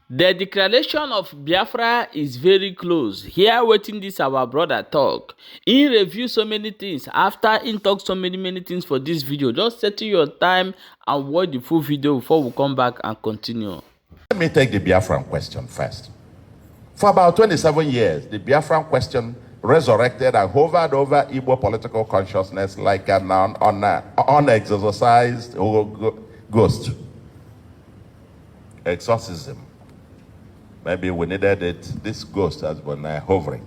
The declaration of Biafra is very close. Here wetin this our brother talk. He review so many things. After he talk so many things for this video, just settle your time and watch the full video before we come back and continue. Let me take the Biafran question first. For about 27 years, the Biafran question resurrected and hovered over Igbo political consciousness like an unexorcised ghost. Exorcism. Maybe we needed it. This ghost has been hovering.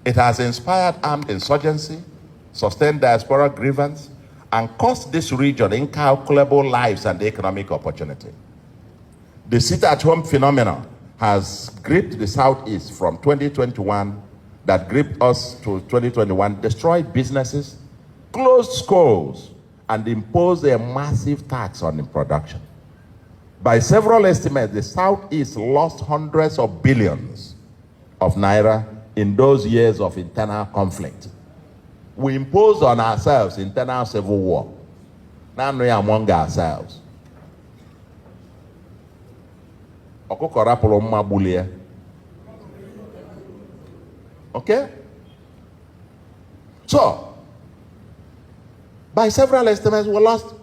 It has inspired armed insurgency, sustained diaspora grievance, and cost this region incalculable lives and economic opportunity. The sit-at-home phenomenon has gripped the Southeast from 2021, that gripped us to 2021, destroyed businesses, closed schools, and imposed a massive tax on production. By several estimates, the Southeast lost hundreds of billions of naira in those years of internal conflict. We imposed on ourselves internal civil war, now we are among ourselves. Okay? So, by several estimates, we lost.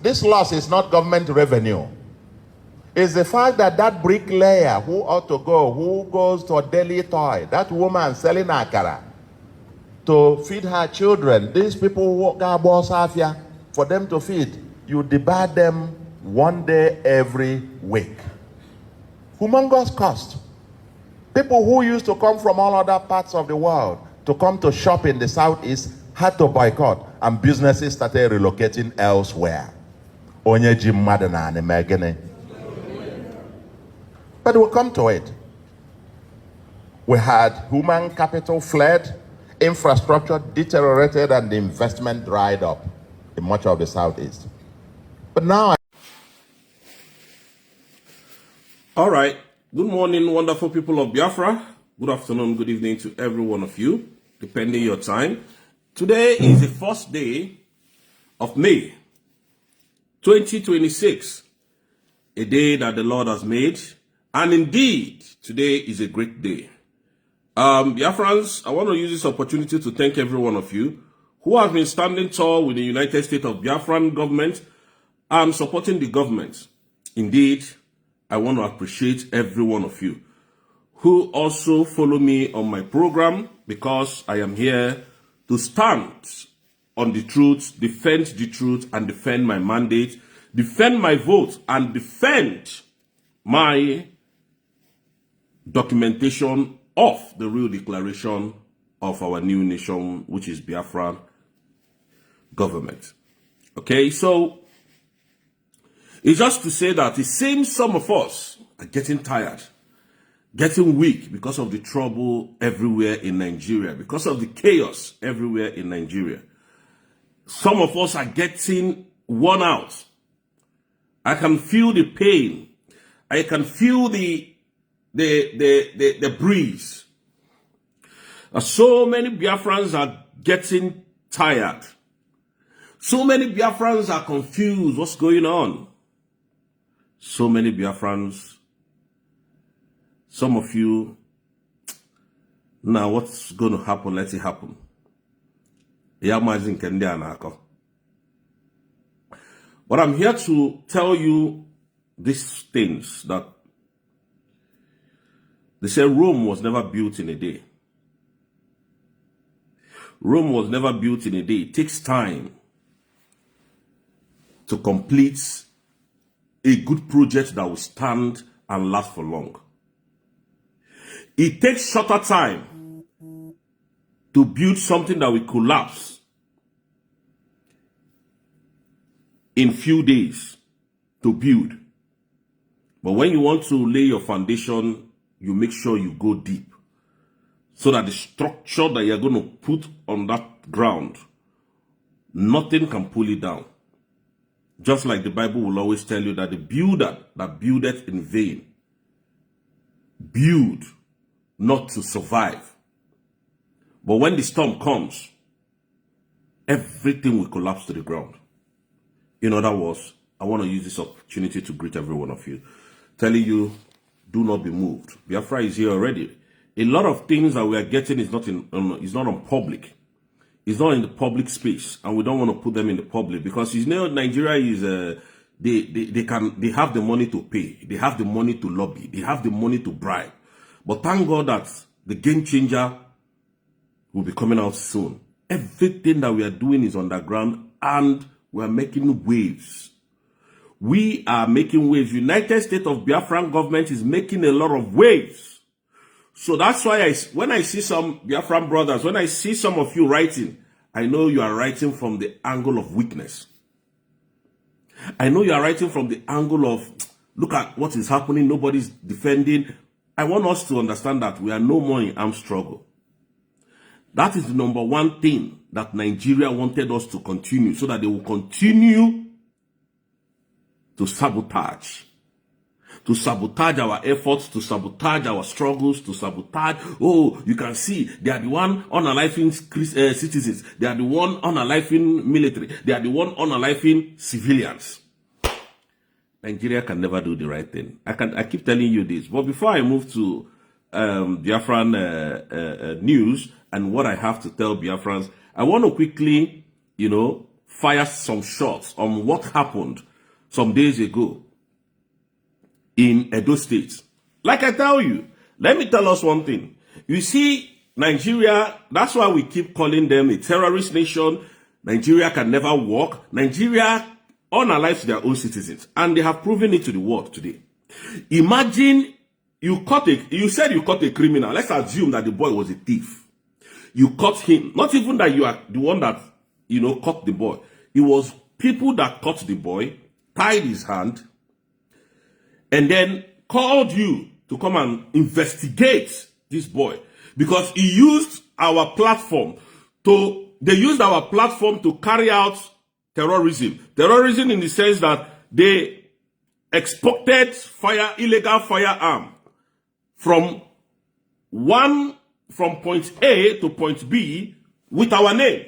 This loss is not government revenue. It's the fact that that bricklayer who ought to go, who goes to a daily toy, that woman selling akara to feed her children, these people who go for them to feed, you debar them one day every week. Humongous cost. People who used to come from all other parts of the world to come to shop in the Southeast had to boycott, and businesses started relocating elsewhere. But we'll come to it. We had human capital fled, infrastructure deteriorated, and the investment dried up in much of the Southeast. But now... All right. Good morning, wonderful people of Biafra. Good afternoon, good evening to every one of you, depending your time. Today is the first day of May 2026, a day that the Lord has made. And indeed, today is a great day. Biafrans, I want to use this opportunity to thank every one of you who have been standing tall with the United States of Biafran government and supporting the government. Indeed, I want to appreciate every one of you who also follow me on my program, because I am here to stand on the truth, defend the truth, and defend my mandate, defend my vote, and defend my documentation of the real declaration of our new nation, which is Biafra government. Okay, so it's just to say that it seems some of us are getting tired, getting weak because of the trouble everywhere in Nigeria, because of the chaos everywhere in Nigeria. Some of us are getting worn out. I can feel the pain. I can feel the breeze. So many Biafrans are getting tired. So many Biafrans are confused. What's going on? So many Biafrans. Some of you, now what's going to happen? Let it happen. But I'm here to tell you these things, that they say Rome was never built in a day. Rome was never built in a day. It takes time to complete a good project that will stand and last for long. It takes shorter time to build something that will collapse in few days to build. But when you want to lay your foundation, you make sure you go deep, so that the structure that you're going to put on that ground, nothing can pull it down. Just like the Bible will always tell you that the builder that buildeth in vain build not to survive. But when the storm comes, everything will collapse to the ground. In other words, I want to use this opportunity to greet every one of you, telling you, do not be moved. Biafra is here already. A lot of things that we are getting is not on public. It's not in the public space, and we don't want to put them in the public because Nigeria is they have the money to pay, they have the money to lobby, they have the money to bribe. But thank God that the game changer will be coming out soon. Everything that we are doing is underground, and we are making waves. We are making waves. United States of Biafran government is making a lot of waves. So that's why when I see some Biafran brothers, when I see some of you writing, I know you are writing from the angle of weakness. I know you are writing from the angle of, look at what is happening, nobody's defending. I want us to understand that we are no more in armed struggle. That is the number one thing that Nigeria wanted us to continue, so that they will continue to sabotage our efforts, to sabotage our struggles, to sabotage. Oh, you can see they are the one unaliving citizens. They are the one unaliving military. They are the one unaliving civilians. Nigeria can never do the right thing. I keep telling you this. But before I move to Biafran news and what I have to tell Biafrans, I want to quickly, fire some shots on what happened some days ago in Edo State. Like I tell you, let me tell us one thing. You see, Nigeria, that's why we keep calling them a terrorist nation. Nigeria can never work. Nigeria unalives their own citizens, and they have proven it to the world today. Imagine you said you caught a criminal. Let's assume that the boy was a thief. You caught him. Not even that you are the one that, caught the boy. It was people that caught the boy, tied his hand, and then called you to come and investigate this boy, because they used our platform to carry out terrorism. Terrorism in the sense that they exported illegal firearm from point A to point B with our name.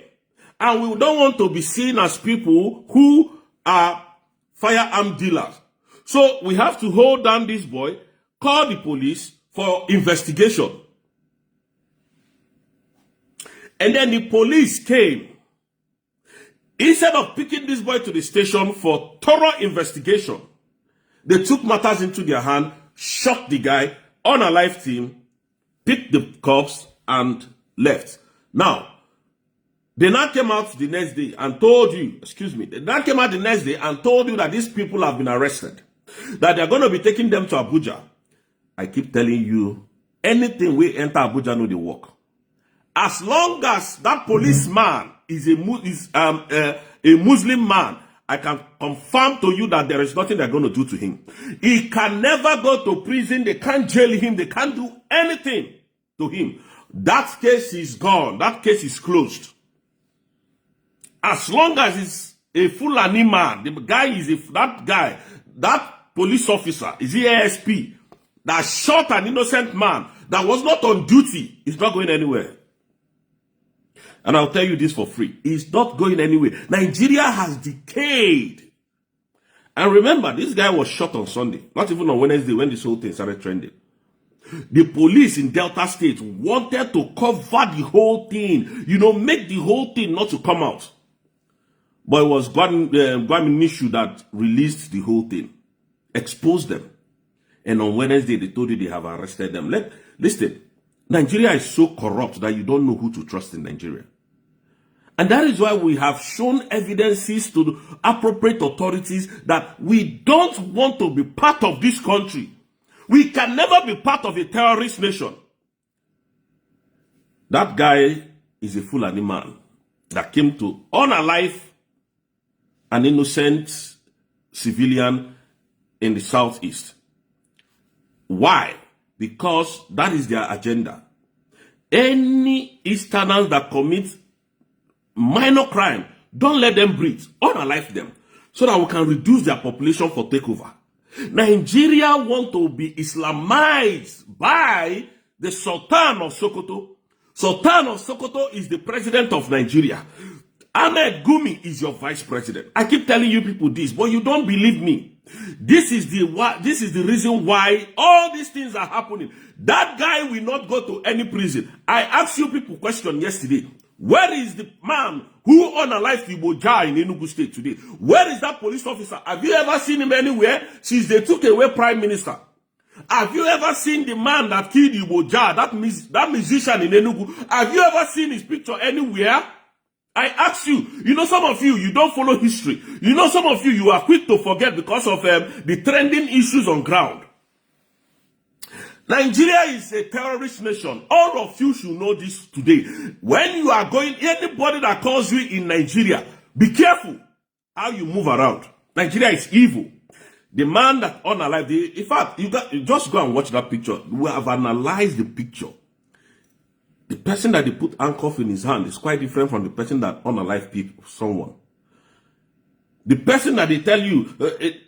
And we don't want to be seen as people who are firearm dealers. So we have to hold down this boy, call the police for investigation. And then the police came. Instead of picking this boy to the station for thorough investigation, they took matters into their hand, shot the guy, unalived him, picked the cops, and left. Now, they now came out the next day and told you, that these people have been arrested, that they're going to be taking them to Abuja. I keep telling you, anything we enter Abuja, no, they work. As long as that policeman is a Muslim man, I can confirm to you that there is nothing they're going to do to him. He can never go to prison. They can't jail him. They can't do anything to him. That case is gone. That case is closed. As long as it's a Fulani man, that police officer is the ASP that shot an innocent man that was not on duty, is not going anywhere. And I'll tell you this for free. It's not going anywhere. Nigeria has decayed. And remember, this guy was shot on Sunday, not even on Wednesday when this whole thing started trending. The police in Delta State wanted to cover the whole thing, make the whole thing not to come out. But it was Gwaminishu that released the whole thing, exposed them. And on Wednesday, they told you they have arrested them. Listen, Nigeria is so corrupt that you don't know who to trust in Nigeria. And that is why we have shown evidences to the appropriate authorities that we don't want to be part of this country. We can never be part of a terrorist nation. That guy is a Fulani man that came to unalive an innocent civilian in the southeast. Why? Because that is their agenda. Any Easterners that commit minor crime, don't let them breathe, unalive them, so that we can reduce their population for takeover. Nigeria want to be Islamized by the Sultan of Sokoto. Sultan of Sokoto is the president of Nigeria. Ahmed Gumi is your vice president. I keep telling you people this, but you don't believe me. This is the reason why all these things are happening. That guy will not go to any prison. I asked you people question yesterday. Where is the man who unalived Iboja in Enugu State today? Where is that police officer? Have you ever seen him anywhere since they took away Prime Minister? Have you ever seen the man that killed Iboja, that musician in Enugu? Have you ever seen his picture anywhere? I ask you, some of you, you don't follow history. Some of you are quick to forget because of the trending issues on ground. Nigeria is a terrorist nation. All of you should know this today. When you are going, anybody that calls you in Nigeria, be careful how you move around. Nigeria is evil. The man that unalived, in fact, you just go and watch that picture. We have analyzed the picture. The person that they put handcuff in his hand is quite different from the person that unalived someone. The person that they tell you,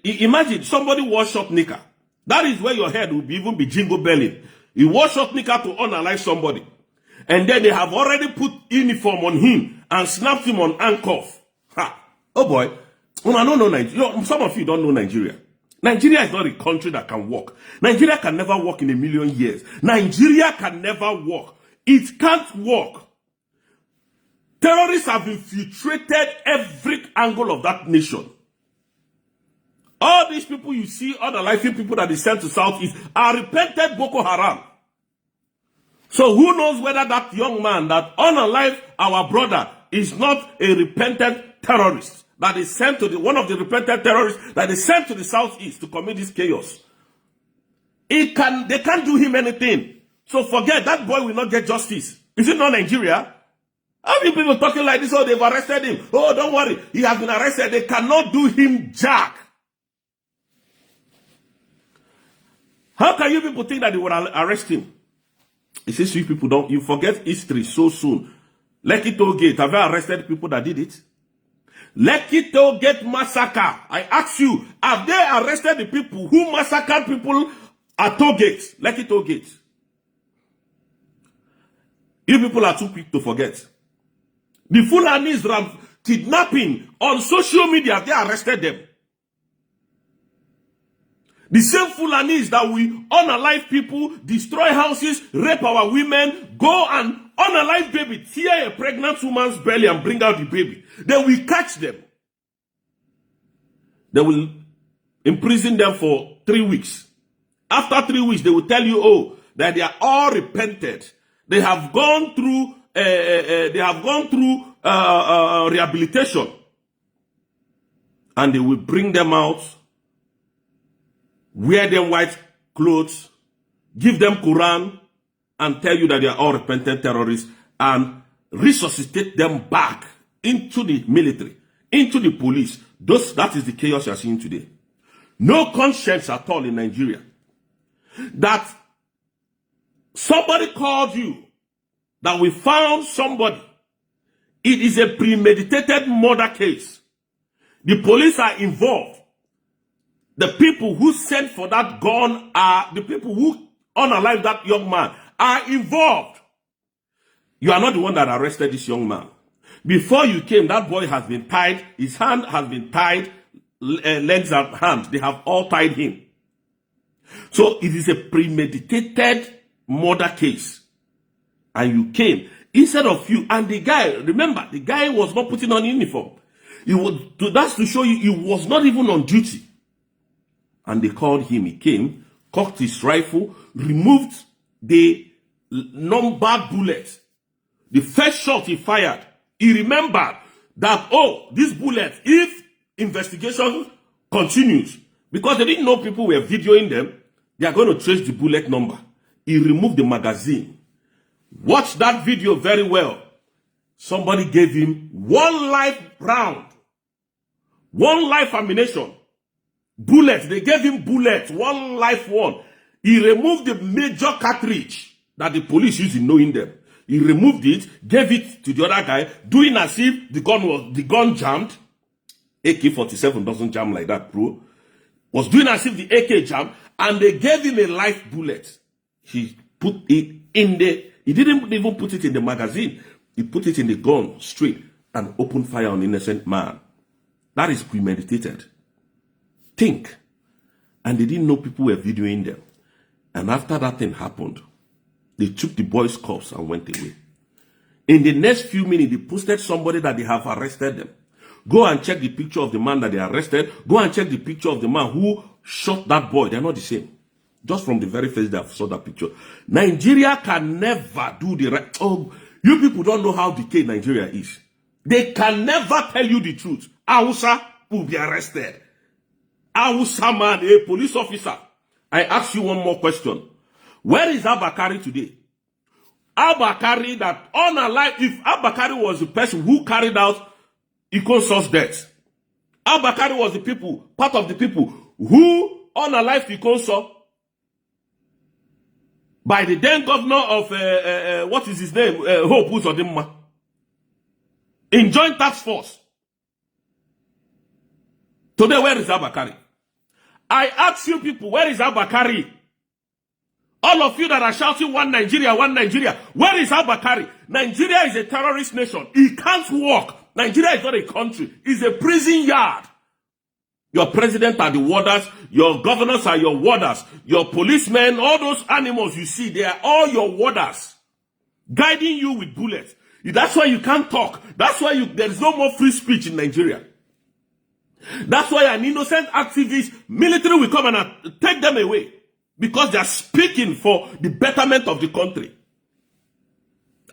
imagine somebody wore short knicker. That is where your head will even be jingle belling. You wore short knicker to unalive somebody. And then they have already put uniform on him and snapped him on handcuff. Ha! Oh boy. I don't know Nigeria. Some of you don't know Nigeria. Nigeria is not a country that can work. Nigeria can never work in a million years. Nigeria can never work. It can't work. Terrorists have infiltrated every angle of that nation. All these people you see, all the life people that they sent to Southeast are repented Boko Haram. So who knows whether that young man that unalived our brother is not a repentant terrorist that is sent to one of the repentant terrorists that is sent to the Southeast to commit this chaos. They can't do him anything. So forget, that boy will not get justice. Is it not Nigeria? How many people talking like this? Oh, they've arrested him. Oh, don't worry. He has been arrested. They cannot do him jack. How can you people think that they will arrest him? It says you people you forget history so soon. Lekki Toll Gate, have you arrested people that did it? Lekki Toll Gate massacre. I ask you, have they arrested the people who massacred people at Toll Gate? Lekki Toll Gate. You people are too quick to forget. The Fulanis kidnapping on social media, they arrested them. The same Fulanis that we unalive people, destroy houses, rape our women, go and unalive baby, tear a pregnant woman's belly and bring out the baby. Then we catch them. They will imprison them for 3 weeks. After 3 weeks, they will tell you, oh, that they are all repented. They have gone through rehabilitation, and they will bring them out, wear them white clothes, give them Quran, and tell you that they are all repentant terrorists, and resuscitate them back into the military, into the police. That is the chaos you are seeing today. No conscience at all in Nigeria. That somebody called you, that we found somebody. It is a premeditated murder case. The police are involved. The people who sent for that gun are the people who unalive that young man are involved. You are not the one that arrested this young man. Before you came, that boy has been tied. His hand has been tied, legs and hands. They have all tied him. So it is a premeditated murder case. And you came instead of you. And the guy, remember, the guy was not putting on uniform. That's to show you he was not even on duty. And they called him. He came, cocked his rifle, removed the numbered bullet. The first shot he fired, he remembered that, oh, this bullet, if investigation continues, because they didn't know people were videoing them, they are going to trace the bullet number. He removed the magazine. Watch that video very well. Somebody gave him 1 live round, 1 live ammunition, bullet. They gave him bullet, 1 live one. He removed the major cartridge that the police used in knowing them. He removed it, gave it to the other guy, doing as if the gun jammed. AK-47 doesn't jam like that, bro. Was doing as if the AK jammed, and they gave him a live bullet. He put it in the. He didn't even put it in the magazine. He put it in the gun straight and open fire on innocent man. That is premeditated. Think. And they didn't know people were videoing them. And after that thing happened, they took the boy's corpse and went away. In the next few minutes, they posted somebody that they have arrested them. Go and check the picture of the man that they arrested. Go and check the picture of the man who shot that boy. They're not the same. Just from the very first day I saw that picture. Nigeria can never do the right. Oh, you people don't know how decayed Nigeria is. They can never tell you the truth. Hausa will be arrested. Hausa man, a police officer. I ask you one more question. Where is Abakari today? Abakari that unalive, if Abakari was the person who carried out Ikonso's death, Abakari was the people, part of the people who unalive Ikonso by the then governor of, what is his name? Hope Uzodimma. In joint task force. Today, where is Abakari? I ask you people, where is Abakari? All of you that are shouting one Nigeria, where is Abakari? Nigeria is a terrorist nation. It can't work. Nigeria is not a country. It's a prison yard. Your president are the warders. Your governors are your warders. Your policemen, all those animals you see, they are all your warders. Guiding you with bullets. That's why you can't talk. That's why there is no more free speech in Nigeria. That's why an innocent activist, military will come and take them away. Because they are speaking for the betterment of the country.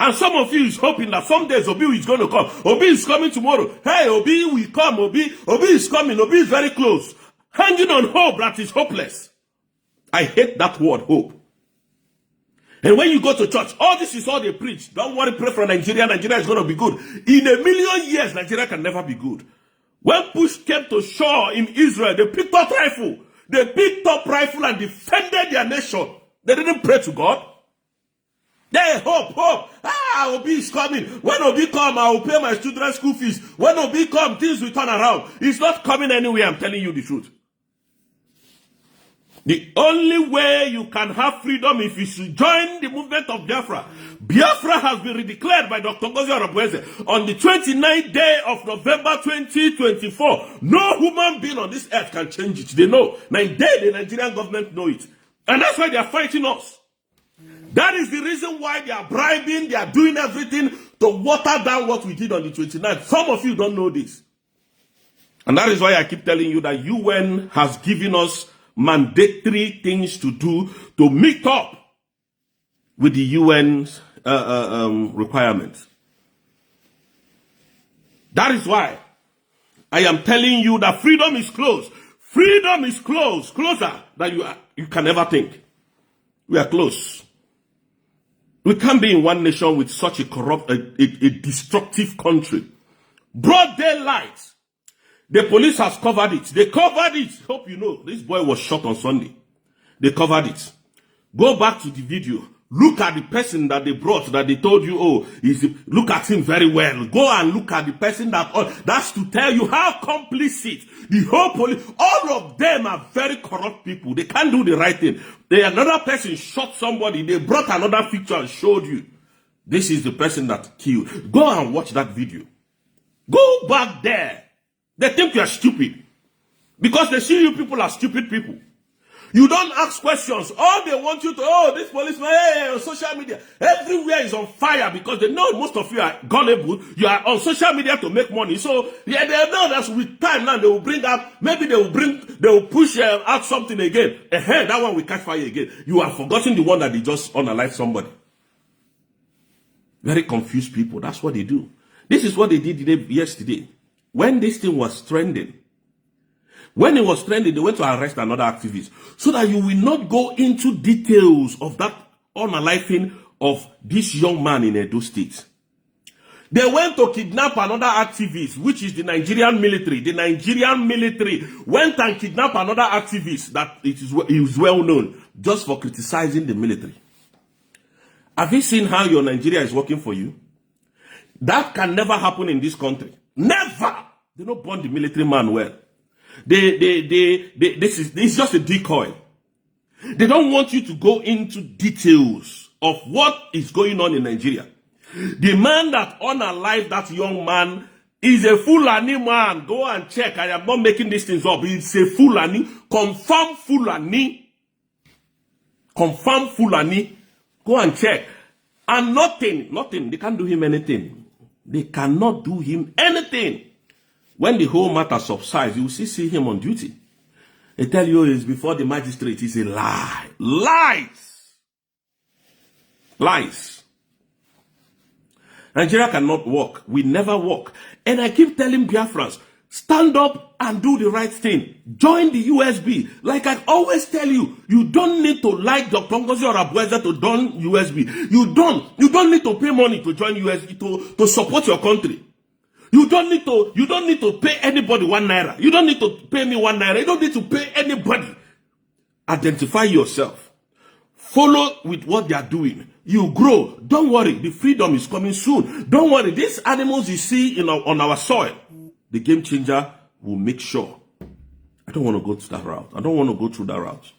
And some of you is hoping that some days Obi is going to come. Obi is coming tomorrow. Hey, Obi will come. Obi is coming. Obi is very close. Hanging on hope that is hopeless. I hate that word, hope. And when you go to church, all this is all they preach. Don't worry, pray for Nigeria. Nigeria is going to be good. In a million years, Nigeria can never be good. When push came to shore in Israel, they picked up rifle. They picked up rifle and defended their nation. They didn't pray to God. They hope. Obi is coming. When Obi come, I will pay my children's school fees. When Obi come, things will turn around. It's not coming anywhere, I'm telling you the truth. The only way you can have freedom is if you join the movement of Biafra. Biafra has been redeclared by Dr. Ngozi Arabweze on the 29th day of November 2024. No human being on this earth can change it. They know. The Nigerian government know it. And that's why they are fighting us. That is the reason why they are bribing, they are doing everything to water down what we did on the 29th. Some of you don't know this. And that is why I keep telling you that UN has given us mandatory things to do to meet up with the UN's requirements. That is why I am telling you that freedom is close. Freedom is close, closer than you can ever think. We are close. We can't be in one nation with such a corrupt, a destructive country. Broad daylight. The police has covered it. They covered it. Hope you know, this boy was shot on Sunday. They covered it. Go back to the video. Look at the person that they brought, that they told you, look at him very well. Go and look at the person that's to tell you how complicit the whole police, all of them are very corrupt people. They can't do the right thing. Another person shot somebody. They brought another picture and showed you. This is the person that killed. Go and watch that video. Go back there. They think you are stupid. Because they see you people as stupid people. You don't ask questions. All they want you to, this policeman, on social media. Everywhere is on fire because they know most of you are gullible. You are on social media to make money. So, they know that with time now they will bring out, maybe they will push out something again. That one will catch fire again. You are forgotten the one that they just unalive somebody. Very confused people. That's what they do. This is what they did yesterday. When this thing was trending, when it was trending, they went to arrest another activist. So that you will not go into details of that unaliving of this young man in Edo State. They went to kidnap another activist, which is the Nigerian military. The Nigerian military went and kidnapped another activist that is well known just for criticizing the military. Have you seen how your Nigeria is working for you? That can never happen in this country. Never! They don't burn the military man well. This is just a decoy. They don't want you to go into details of what is going on in Nigeria. The man that unalived that young man He's a Fulani man. Go and check. I am not making these things up. He's a Fulani. Confirm Fulani. Confirm Fulani. Go and check. And nothing. They can't do him anything. They cannot do him anything. When the whole matter subsides, you will see him on duty. They tell you it's before the magistrate. It's a lie. Lies. Nigeria cannot walk. We never walk. And I keep telling Biafrans, stand up and do the right thing. Join the USB. Like I always tell you, you don't need to like Dr. Ngozi or Abueza to join USB. You don't need to pay money to join USB to support your country. You don't need to pay anybody 1 naira. You don't need to pay me 1 naira. You don't need to pay anybody. Identify yourself. Follow with what they are doing. You grow. Don't worry. The freedom is coming soon. Don't worry. These animals you see on our soil, the game changer will make sure. I don't want to go to that route. I don't want to go through that route.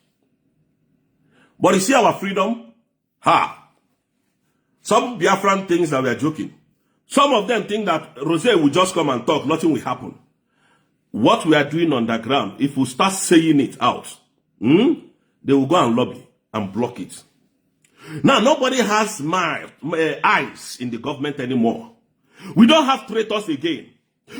But you see our freedom? Some Biafran things that we are joking. Some of them think that Rosé will just come and talk. Nothing will happen. What we are doing on the ground, if we start saying it out, they will go and lobby and block it. Now, nobody has eyes in the government anymore. We don't have traitors again.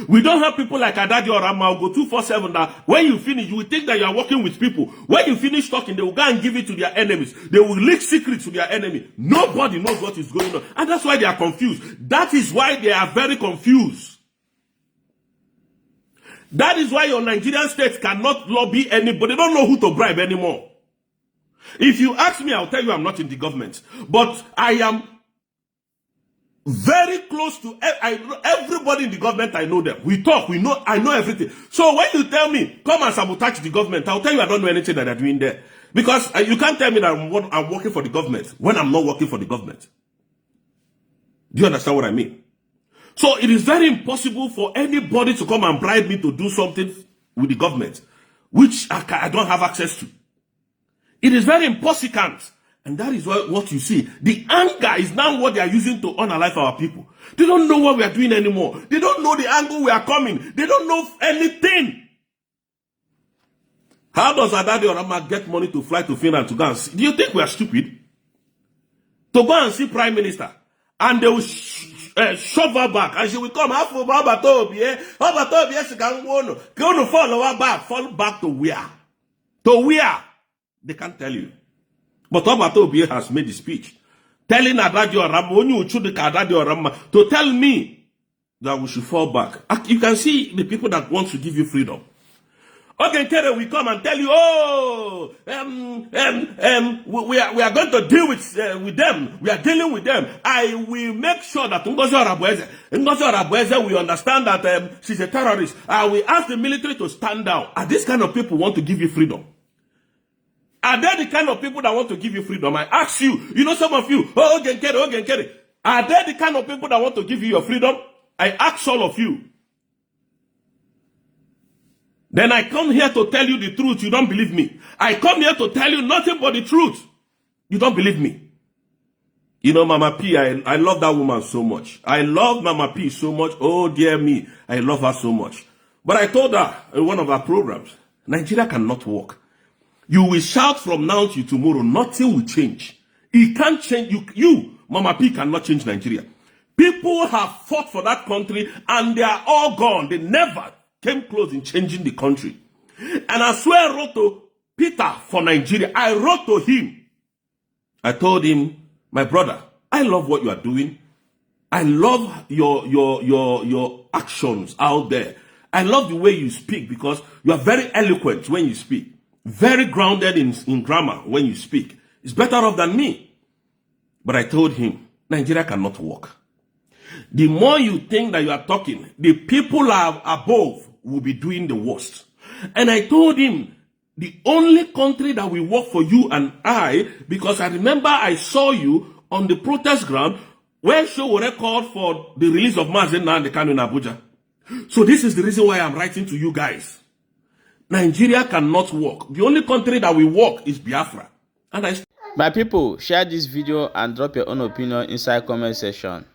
We don't have people like Adadi or Rama who go 247 that when you finish, you will think that you are working with people. When you finish talking, they will go and give it to their enemies. They will leak secrets to their enemy. Nobody knows what is going on. And that's why they are confused. That is why they are very confused. That is why your Nigerian states cannot lobby anybody. They don't know who to bribe anymore. If you ask me, I'll tell you I'm not in the government. But I am very close to everybody in the government. I know them. We talk, I know everything. So when you tell me, come and sabotage the government, I'll tell you I don't know anything that they're doing there. Because you can't tell me that I'm working for the government when I'm not working for the government. Do you understand what I mean? So it is very impossible for anybody to come and bribe me to do something with the government, which I don't have access to. It is very impossible. And that is what you see. The anger is now what they are using to unalive our people. They don't know what we are doing anymore. They don't know the angle we are coming. They don't know anything. How does Adadi or Rama get money to fly to Finland to go and see? Do you think we are stupid? To go and see Prime Minister. And they will shove her back. And she will come. Fall back to where? To where? They can't tell you. But Obatobi has made a speech telling Adadi or Rama to tell me that we should fall back. You can see the people that want to give you freedom. Okay, Tere, we come and tell you, we are going to deal with them. We are dealing with them. I will make sure that Ngozi Arabueze will understand that she's a terrorist. I will ask the military to stand down. And these kind of people want to give you freedom. Are they the kind of people that want to give you freedom? I ask you, some of you, are they the kind of people that want to give you your freedom? I ask all of you. Then I come here to tell you the truth. You don't believe me. I come here to tell you nothing but the truth. You don't believe me. Mama P, I love that woman so much. I love Mama P so much. Oh, dear me. I love her so much. But I told her in one of our programs, Nigeria cannot work. You will shout from now to tomorrow. Nothing will change. It can't change. You, Mama P, cannot change Nigeria. People have fought for that country and they are all gone. They never came close in changing the country. And I swear I wrote to Peter for Nigeria. I wrote to him. I told him, my brother, I love what you are doing. I love your actions out there. I love the way you speak because you are very eloquent when you speak. Very grounded in grammar when you speak. It's better off than me. But I told him, Nigeria cannot work. The more you think that you are talking, the people are above will be doing the worst. And I told him, the only country that will work for you and I, because I remember I saw you on the protest ground where Showore called for the release of Mazen Nnamdi Kanu in Abuja. So this is the reason why I'm writing to you guys. Nigeria cannot work. The only country that will work is Biafra. And my people, share this video and drop your own opinion inside comment section.